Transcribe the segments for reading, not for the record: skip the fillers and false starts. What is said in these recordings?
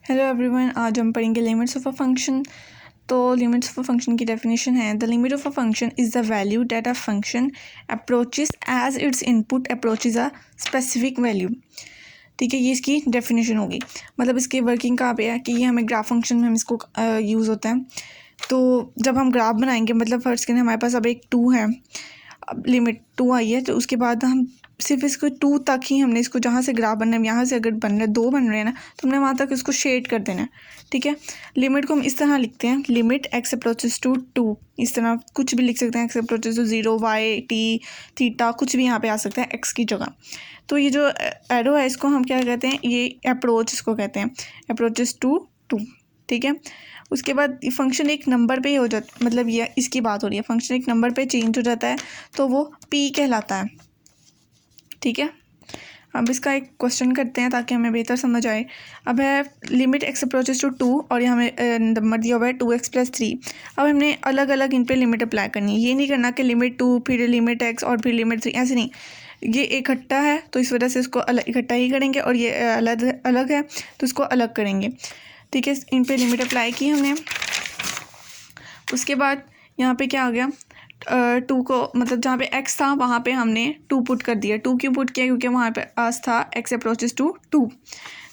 Hello everyone, आज हम पढ़ेंगे लिमिट्स ऑफ अ फंक्शन। तो लिमिट्स ऑफ अ फंक्शन की डेफिनेशन है, the limit of a function is the value that a function approaches as its input approaches a specific value. ठीक है, ये इसकी डेफिनेशन होगी। मतलब इसकी वर्किंग कहाँ पे है कि ये हमें ग्राफ फंक्शन में हम इसको यूज़ होता है। तो जब हम ग्राफ बनाएंगे, मतलब फर्स्ट के हमारे पास अब एक 2 है, अब लिमिट 2 आई है, तो उसके बाद हम सिर्फ इसको 2 तक ही हमने इसको जहाँ से ग्राफ बनना है, यहाँ से अगर बन रहा है 2 बन रहे हैं ना, तो हमने वहाँ तक इसको शेड कर देना है। ठीक है, लिमिट को हम इस तरह लिखते हैं, लिमिट एक्स अप्रोचेस टू 2, इस तरह कुछ भी लिख सकते हैं, x approaches to 0, y, t, theta, कुछ भी यहाँ पे आ सकता है एक्स की जगह। तो ये जो एरो है इसको हम क्या कहते हैं, ये अप्रोच इसको कहते हैं, अप्रोचेस टू 2। ठीक है, उसके बाद फंक्शन एक नंबर पे ही हो जाता, मतलब ये इसकी बात हो रही है, फंक्शन एक नंबर पे चेंज हो जाता है तो वो पी कहलाता है। ठीक है, अब इसका एक क्वेश्चन करते हैं ताकि हमें बेहतर समझ आए। अब है लिमिट एक्स अप्रोचेस टू 2 और ये हमें नंबर दिया हुआ है 2x+3। अब हमने अलग अलग इन पे लिमिट अप्लाई करनी है। ये नहीं करना कि लिमिट 2 फिर लिमिट x और फिर लिमिट 3, ऐसे नहीं। ये इकट्ठा है तो इस वजह से इसको अलग इकट्ठा ही करेंगे, और ये अलग अलग है तो इसको अलग करेंगे। ठीक है, इन पे लिमिट अप्लाई की हमने। उसके बाद यहाँ पे क्या आ गया, 2 को, मतलब जहाँ पे x था वहाँ पे हमने 2 पुट कर दिया। 2 क्यों पुट किया, क्योंकि वहाँ पे आस था x अप्रोचेस टू 2।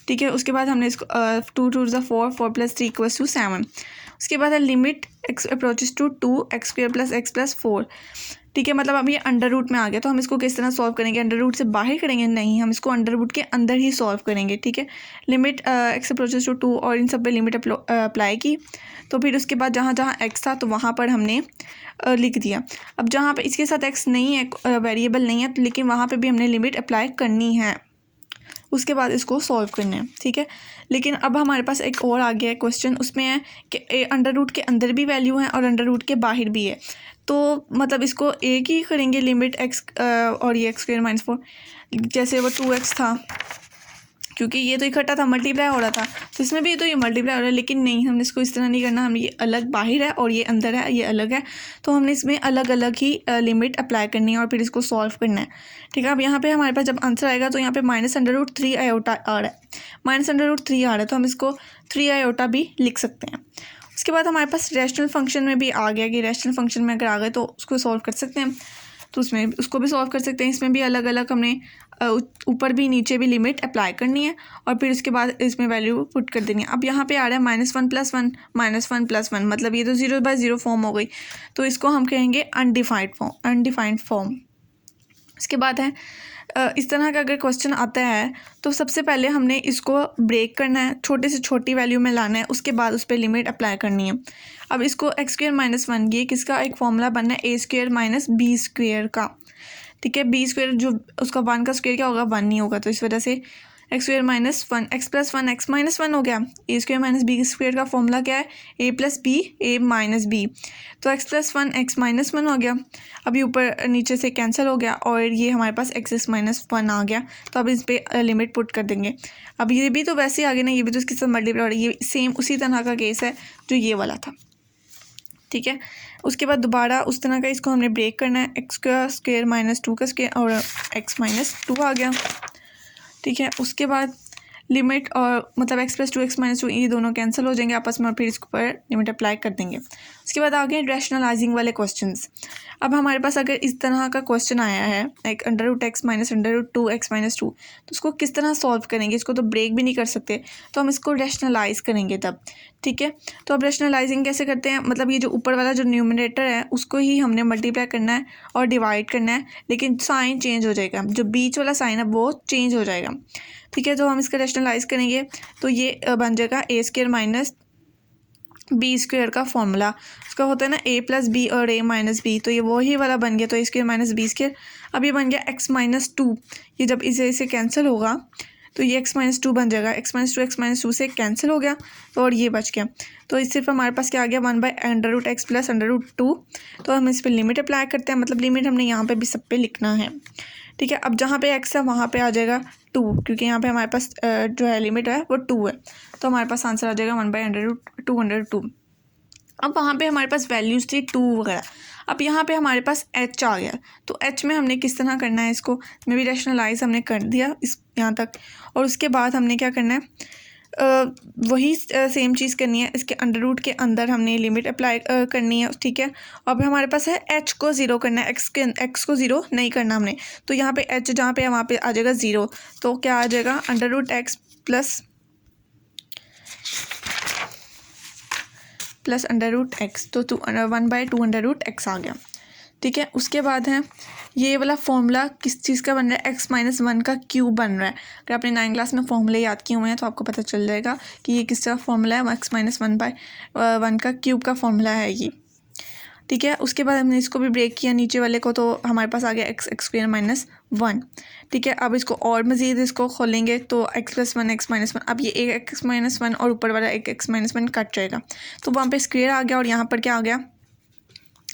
ठीक है, उसके बाद हमने इसको 2 2 4, 4+3 = 7। उसके बाद है limit x approaches to 2x² + x+4। ठीक है, मतलब अब ये अंडर रूट में आ गया, तो हम इसको किस तरह सॉल्व करेंगे, अंडर रूट से बाहर करेंगे? नहीं, हम इसको अंडर रूट के अंदर ही सॉल्व करेंगे। ठीक है, लिमिट x अप्रोचेस टू 2 और इन सब पे लिमिट अप्लाई की, तो फिर उसके बाद जहाँ जहाँ x था तो वहाँ पर हमने लिख दिया। अब जहाँ पे इसके साथ x नहीं है, वेरिएबल नहीं है, तो लेकिन वहाँ पे भी हमने लिमिट अप्लाई करनी है। उसके बाद इसको सॉल्व करना है। ठीक है, लेकिन अब हमारे पास एक और आ गया है क्वेश्चन, उसमें है कि अंडर रूट के अंदर भी वैल्यू है और अंडर रूट के बाहर भी है। तो मतलब इसको एक ही करेंगे, लिमिट x और ये x² - 4, जैसे वो 2x था, क्योंकि ये तो इकट्ठा था, मल्टीप्लाई हो रहा था, तो इसमें भी तो ये मल्टीप्लाई हो रहा है। लेकिन नहीं, हमने इसको इस तरह नहीं करना, हम ये अलग बाहर है और ये अंदर है, ये अलग है, तो हमने इसमें अलग अलग ही लिमिट अप्लाई करनी है और फिर इसको सॉल्व करना है। ठीक है, अब यहाँ पे हमारे पास जब आंसर आएगा तो यहाँ पे -√3 आयोटा आ रहा है, -√3 आ रहा है, तो हम इसको 3 आयोटा भी लिख सकते हैं। उसके बाद हमारे पास रैशनल फंक्शन में भी आ गया कि रैशनल फंक्शन में अगर आ गए तो उसको सॉल्व कर सकते हैं, तो उसमें उसको भी सॉल्व कर सकते हैं। इसमें भी अलग अलग हमने ऊपर भी नीचे भी लिमिट अप्लाई करनी है और फिर उसके बाद इसमें वैल्यू पुट कर देनी है। अब यहाँ पे आ रहा है -1 + 1 -1 + 1, मतलब ये तो 0/0 फॉर्म हो गई, तो इसको हम कहेंगे अनडिफाइंड फॉर्म। इसके बाद है इस तरह का अगर क्वेश्चन आता है तो सबसे पहले हमने इसको ब्रेक करना है, छोटे से छोटी वैल्यू में लाना है, उसके बाद उस पर लिमिट अप्लाई करनी है। अब इसको x² - 1, ये किसका एक फॉर्मूला बनना है, a² - b² का। ठीक है, b² जो उसका 1 का स्क्वायर क्या होगा, 1 नहीं होगा, तो इस वजह से x² - 1, x + 1 x - 1 हो गया। a² - b² का फॉर्मूला क्या है, a + b a - b, तो x + 1 x - 1 हो गया। अभी ऊपर नीचे से कैंसिल हो गया और ये हमारे पास x - 1 आ गया, तो अब इस पर लिमिट पुट कर देंगे। अब ये भी तो वैसे ही आ गया ना, ये भी तो इसके साथ मल्टीप्लाई हो रहा है, ये सेम उसी तरह का केस है जो ये वाला था। ठीक है, उसके बाद दोबारा उस तरह का इसको हमने ब्रेक करना है, x² - 2 का स्क्वायर और x - 2 आ गया। ठीक है, उसके बाद लिमिट और मतलब x + 2 x - 2 ये दोनों कैंसिल हो जाएंगे आपस में और फिर इसके ऊपर लिमिट अप्लाई कर देंगे। उसके बाद आ गए रैशनलाइजिंग वाले क्वेश्चंस। अब हमारे पास अगर इस तरह का क्वेश्चन आया है, लाइक √x - √2 x - 2, तो उसको किस तरह सॉल्व करेंगे, इसको तो ब्रेक भी नहीं कर सकते, तो हम इसको रैशनलाइज करेंगे तब। ठीक है, तो अब रैशनलाइजिंग कैसे करते हैं, मतलब ये जो ऊपर वाला जो न्यूमरेटर है उसको ही हमने मल्टीप्लाई करना है और डिवाइड करना है, लेकिन साइन चेंज हो जाएगा, जो बीच वाला साइन है वो चेंज हो जाएगा। ठीक है, तो हम इसका रैशनलाइज करेंगे तो ये बन जाएगा a² - b² का फॉर्मूला। उसका होता है ना a + b और a - b, तो ये वही वाला बन गया, तो a² - b²। अब ये बन गया x - 2, ये जब इसे कैंसिल होगा तो ये x - 2 बन जाएगा, x - 2 x - 2 से कैंसिल हो गया, तो और ये बच गया, तो इस सिर्फ हमारे पास क्या आ गया, 1/√x + √2। तो हम इस पर लिमिट अप्लाई करते हैं, मतलब लिमिट हमने यहाँ पे भी सब पे लिखना है। ठीक है, अब जहाँ पे x है वहाँ पे आ जाएगा 2, क्योंकि यहाँ पे हमारे पास जो है लिमिट है वो 2 है, तो हमारे पास आंसर आ जाएगा 1/√2। अब वहाँ पे हमारे पास वैल्यूज़ थी 2 वगैरह। अब यहाँ पे हमारे पास h आ गया, तो h में हमने किस तरह करना है, इसको में भी रैशनलाइज हमने कर दिया इस यहाँ तक, और उसके बाद हमने क्या करना है, वही सेम चीज़ करनी है, इसके अंडर रूट के अंदर हमने लिमिट अप्लाई करनी है, ठीक है। अब हमारे पास है h को 0 करना है, x को 0 नहीं करना हमने, तो यहाँ पे h जहाँ पे है वहाँ पे आ जाएगा 0, तो क्या आ जाएगा under root x plus under root x, तो 1/2 अंडर रूट एक्स आ गया, ठीक है। उसके बाद है ये वाला फॉर्मूला किस चीज़ का बन रहा है, x-1 का क्यूब बन रहा है। अगर आपने 9 क्लास में फॉर्मूले याद किए हुए हैं तो आपको पता चल जाएगा कि ये किस तरह फॉर्मूला है, x-1/1 का क्यूब का फॉर्मूला है ये, ठीक है। उसके बाद हमने इसको भी ब्रेक किया नीचे वाले को, तो हमारे पास आ गया x² - 1, ठीक है। अब इसको और मज़ीद इसको खोलेंगे तो x+1 x-1, अब ये एक x-1 और ऊपर वाला एक x-1 कट जाएगा, तो वहाँ पे स्क्वेयर आ गया और यहाँ पर क्या आ गया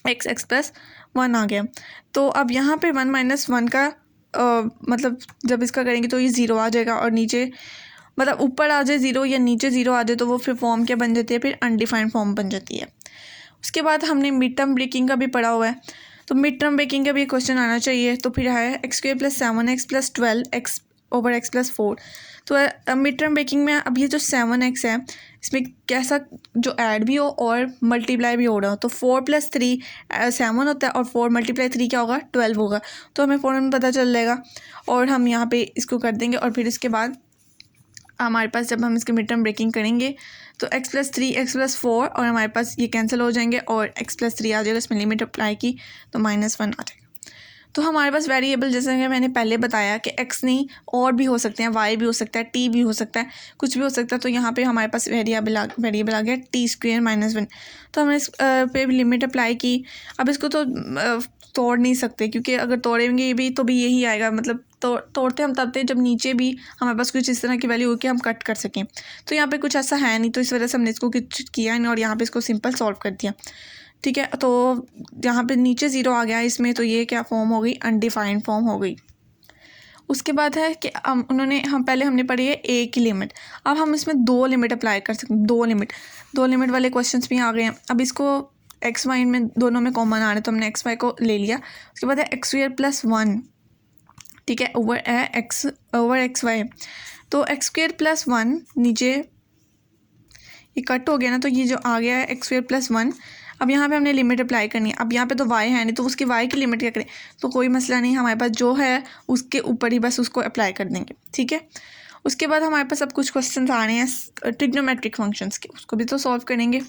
x+1 आ गया। तो अब यहाँ पे 1 - 1 का मतलब जब इसका करेंगे तो ये 0 आ जाएगा, और नीचे मतलब ऊपर आ जाए 0 या नीचे 0 आ जाए तो वो फिर फॉर्म क्या बन जाती है, फिर अनडिफाइंड फॉर्म बन जाती है। उसके बाद हमने मिड टर्म ब्रेकिंग का भी पढ़ा हुआ है, तो मिड टर्म ब्रेकिंग का भी क्वेश्चन आना चाहिए। तो फिर है x² + 7x + 12x/x + 4। तो मिड टर्म ब्रेकिंग में अब ये जो 7x है इसमें कैसा जो ऐड भी हो और मल्टीप्लाई भी हो रहा हो, तो 4 + 3 7 होता है और 4 × 3 क्या होगा 12 होगा, तो हमें फ़ौरन पता चल जाएगा और हम यहाँ पे इसको कर देंगे। और फिर इसके बाद हमारे पास जब हम इसके मिड टर्म ब्रेकिंग करेंगे तो x + 3 x + 4 और हमारे पास ये कैंसिल हो जाएंगे और x + 3 आ जाएगा, इसमें लिमिट अप्लाई की तो -1 आ जाएगा। तो हमारे पास वेरिएबल जैसे कि मैंने पहले बताया कि x नहीं और भी हो सकते हैं, y भी हो सकता है, t भी हो सकता है, कुछ भी हो सकता है। तो यहाँ पे हमारे पास वेरिएबल आ गया t² - 1, तो हमने इस पे भी लिमिट अप्लाई की। अब इसको तो तोड़ नहीं सकते, क्योंकि अगर तोड़ेंगे भी तो भी यही आएगा, मतलब तोड़ते हम तब थे जब नीचे भी हमारे पास कुछ इस तरह की वैल्यू हो कि हम कट कर सकें, तो यहाँ पे कुछ ऐसा है नहीं, तो इस वजह से हमने इसको कुछ किया नहीं और यहाँ पे इसको सिंपल सॉल्व कर दिया, ठीक है। तो यहाँ पे नीचे 0 आ गया इसमें, तो ये क्या फॉर्म हो गई, अनडिफाइंड फॉर्म हो गई। उसके बाद है कि पहले हमने पढ़ी है ए की लिमिट, अब हम इसमें 2 लिमिट अप्लाई कर सकते हैं, 2 लिमिट वाले क्वेश्चंस भी आ गए हैं। अब इसको x-y में दोनों में कॉमन आ रहे, तो हमने x-y को ले लिया। उसके बाद है x² + 1, ठीक है, ओवर xy, तो x² + 1 नीचे ये कट हो गया ना, तो ये जो आ गया है x² + 1। अब यहाँ पे हमने लिमिट अप्लाई करनी है, अब यहाँ पे तो y है नहीं, तो उसकी y की लिमिट क्या करें, तो कोई मसला नहीं, हमारे पास जो है उसके ऊपर ही बस उसको अप्लाई कर देंगे, ठीक है। उसके बाद हमारे पास अब कुछ क्वेश्चन आ रहे हैं ट्रिग्नोमेट्रिक फंक्शंस के, उसको भी तो सॉल्व करेंगे,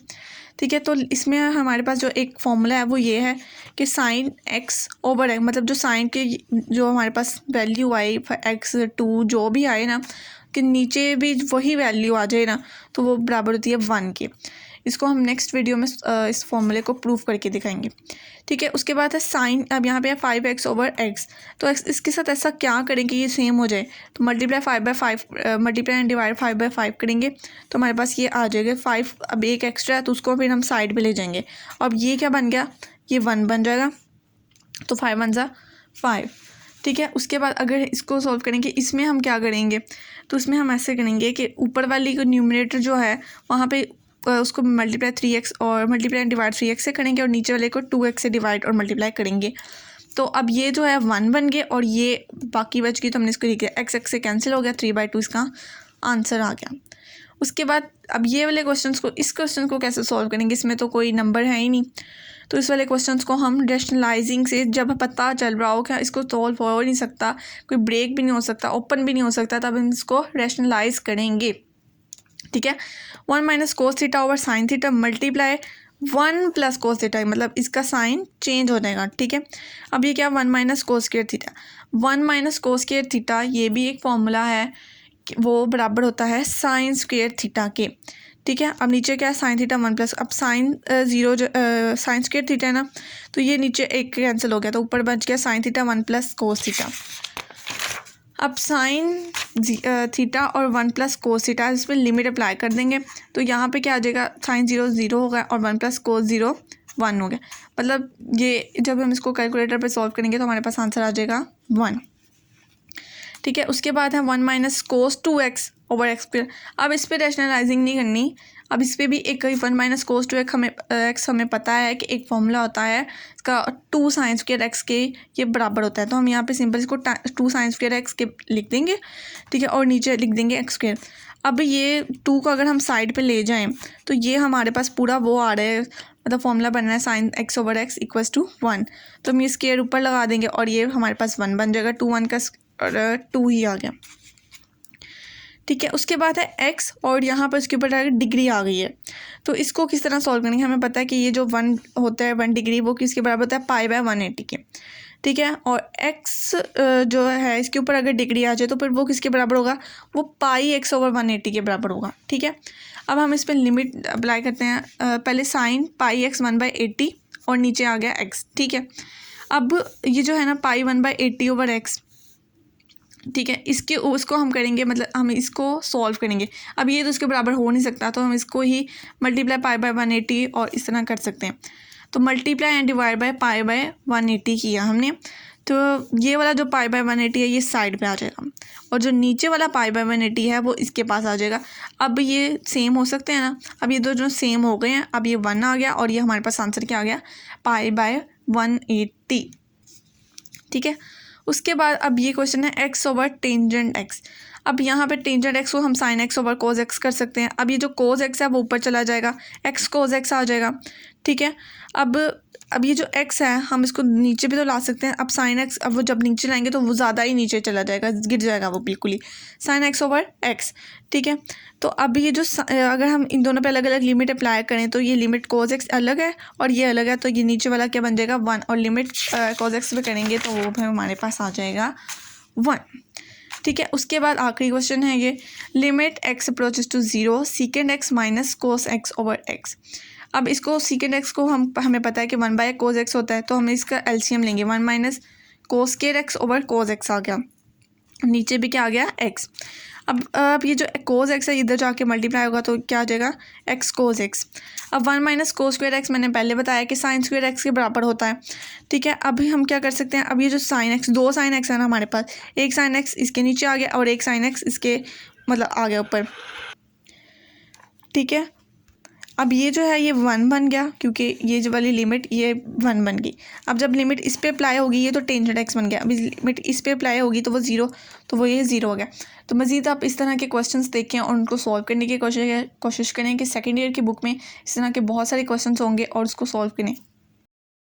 ठीक है। तो इसमें हमारे पास जो एक फॉर्मूला है वो ये है कि sin x ओवर x, मतलब जो साइन के जो हमारे पास वैल्यू आई x2 जो भी आए ना, कि नीचे भी वही वैल्यू आ जाए ना, तो वो बराबर होती है 1 के। इसको हम नेक्स्ट वीडियो में इस फॉर्मूले को प्रूव करके दिखाएंगे, ठीक है। उसके बाद है साइन, अब यहाँ पे है 5x ओवर x, तो इसके साथ ऐसा क्या करें कि ये सेम हो जाए, तो मल्टीप्लाई एंड डिवाइड 5/5 करेंगे, तो हमारे पास ये आ जाएगा 5। अब एक एक्स्ट्रा है तो उसको फिर हम साइड पे ले जाएंगे, अब ये क्या बन गया, ये 1 बन जाएगा, तो 5 × 1 = 5, ठीक है। उसके बाद अगर इसको सॉल्व करेंगे, इसमें हम क्या करेंगे, तो इसमें हम ऐसे करेंगे कि ऊपर वाली को न्यूमरेटर जो है वहाँ पे उसको मल्टीप्लाई 3x और मल्टीप्लाई एंड डिवाइड 3x से करेंगे, और नीचे वाले को 2x से डिवाइड और मल्टीप्लाई करेंगे, तो अब ये जो है 1 बन गए और ये बाकी बच गई, तो हमने इसको लिख दिया x से कैंसिल हो गया, 3/2 इसका आंसर आ गया। उसके बाद अब ये वाले इस क्वेश्चन को कैसे सॉल्व करेंगे, इसमें तो कोई नंबर है ही नहीं, तो इस वाले क्वेश्चंस को हम रैशनलाइजिंग से, जब पता चल रहा हो कि इसको सॉल्व हो नहीं सकता, कोई ब्रेक भी नहीं हो सकता, ओपन भी नहीं हो सकता, तब हम इसको रैशनलाइज करेंगे, ठीक है। 1 - cos theta over sine theta multiply 1 + cos theta, मतलब इसका साइन चेंज हो जाएगा, ठीक है। अब ये क्या 1 - cos² थीटा, 1 - cos² थीटा ये भी एक फॉर्मूला है कि वो बराबर होता है sin² थीटा के, ठीक है। अब नीचे क्या है साइन थीटा 1+, अब sin² थीटा है ना, तो ये नीचे एक कैंसिल हो गया, तो ऊपर बच गया sin थीटा 1 + cos थीटा। अब साइन थीटा और 1 + cos थीटा, इस पर लिमिट अप्लाई कर देंगे, तो यहाँ पे क्या आ जाएगा sin 0 0 होगा और 1 + cos 0 1 हो गया, मतलब ये जब हम इसको कैलकुलेटर पे सॉल्व करेंगे तो हमारे पास आंसर आ जाएगा 1, ठीक है। उसके बाद है 1 - cos 2x ओवर x², अब इस पर रैशनलाइजिंग नहीं करनी, अब इस पर भी एक 1 - cos 2x हमें पता है कि एक फॉर्मूला होता है इसका 2 sin² x के ये बराबर होता है, तो हम यहाँ पे सिंपल इसको 2 sin² x के लिख देंगे, ठीक है, और नीचे लिख देंगे x²। अब ये 2 को अगर हम साइड पे ले जाएं तो ये हमारे पास पूरा वो आ रहा है, मतलब फॉर्मूला बन रहा है sin x over x equals to 1। तो हम ये स्क्वायर ऊपर लगा देंगे और ये हमारे पास 1 बन जाएगा। 2 1 का 2 ही आ गया, ठीक है। उसके बाद है x और यहाँ पर इसके ऊपर डिग्री आ गई है। तो इसको किस तरह सॉल्व करेंगे, हमें पता है कि ये जो 1 होता है 1 डिग्री वो किसके बराबर होता है π/180 के, ठीक है। और x जो है इसके ऊपर अगर डिग्री आ जाए तो फिर वो किसके बराबर होगा, वो πx/180 के बराबर होगा, ठीक है। अब हम इस पर लिमिट अप्लाई करते हैं। पहले साइन πx 1/80 और नीचे आ गया x, ठीक है। अब ये जो है ना पाई 1/80 ओवर x, ठीक है, इसके उसको हम करेंगे, मतलब हम इसको सॉल्व करेंगे। अब ये तो इसके बराबर हो नहीं सकता, तो हम इसको ही मल्टीप्लाई π/180 और इस तरह कर सकते हैं। तो मल्टीप्लाई एंड डिवाइड बाय π/180 किया हमने, तो ये वाला जो π/180 है ये साइड पे आ जाएगा और जो नीचे वाला π/180 है वो इसके पास आ जाएगा। अब ये सेम हो सकते हैं ना, अब ये दो जो सेम हो गए हैं, अब ये 1 आ गया और ये हमारे पास आंसर क्या आ गया, π/180, ठीक है। उसके बाद अब ये क्वेश्चन है x ओवर टेंजेंट x। अब यहाँ पे टेंजेंट x को हम साइन x ओवर कोज x कर सकते हैं। अब ये जो कोज x है वो ऊपर चला जाएगा, x कोज x आ जाएगा, ठीक है। अब ये जो x है हम इसको नीचे भी तो ला सकते हैं। अब साइन x, अब वो जब नीचे लाएंगे तो वो ज़्यादा ही नीचे चला जाएगा, गिर जाएगा वो बिल्कुल ही, साइन x ओवर x, ठीक है। तो अब ये जो अगर हम इन दोनों पे अलग अलग लिमिट अप्लाई करें तो ये लिमिट कोज x अलग है और ये अलग है, तो ये नीचे वाला क्या बन जाएगा 1, और लिमिट कोज x पे करेंगे तो वो भी हमारे पास आ जाएगा 1, ठीक है। उसके बाद आखिरी क्वेश्चन है ये, limit x approaches to 0 secant x minus cos x over x। अब इसको सीकेंड x को हमें पता है कि 1/कोस x होता है, तो हम इसका एलसीएम लेंगे, 1 minus cos square x over cos x आ गया, नीचे भी क्या आ गया x। अब ये जो कोस x है इधर जाके मल्टीप्लाई होगा तो क्या आ जाएगा x कोस x। अब 1 माइनस कोस स्क्वायर x मैंने पहले बताया कि साइन स्क्वायर x के बराबर होता है, ठीक है। अभी हम क्या कर सकते हैं, अब ये जो साइन x, 2 साइन x है ना हमारे पास, एक साइन x इसके नीचे आ गया और एक साइन x इसके मतलब आ गया ऊपर, ठीक है। अब ये जो है ये 1 बन गया क्योंकि ये जो वाली लिमिट ये 1 बन गई। अब जब लिमिट इस पे अप्लाई होगी ये तो टेंजेंट x बन गया, अब लिमिट इस पे अप्लाई होगी तो वो 0, तो वो ये 0 हो गया। तो मज़ीद आप इस तरह के क्वेश्चंस देखें और उनको सॉल्व करने की कोशिश करें कि सेकेंड ईयर की बुक में इस तरह के बहुत सारे क्वेश्चंस होंगे और उसको सॉल्व करें।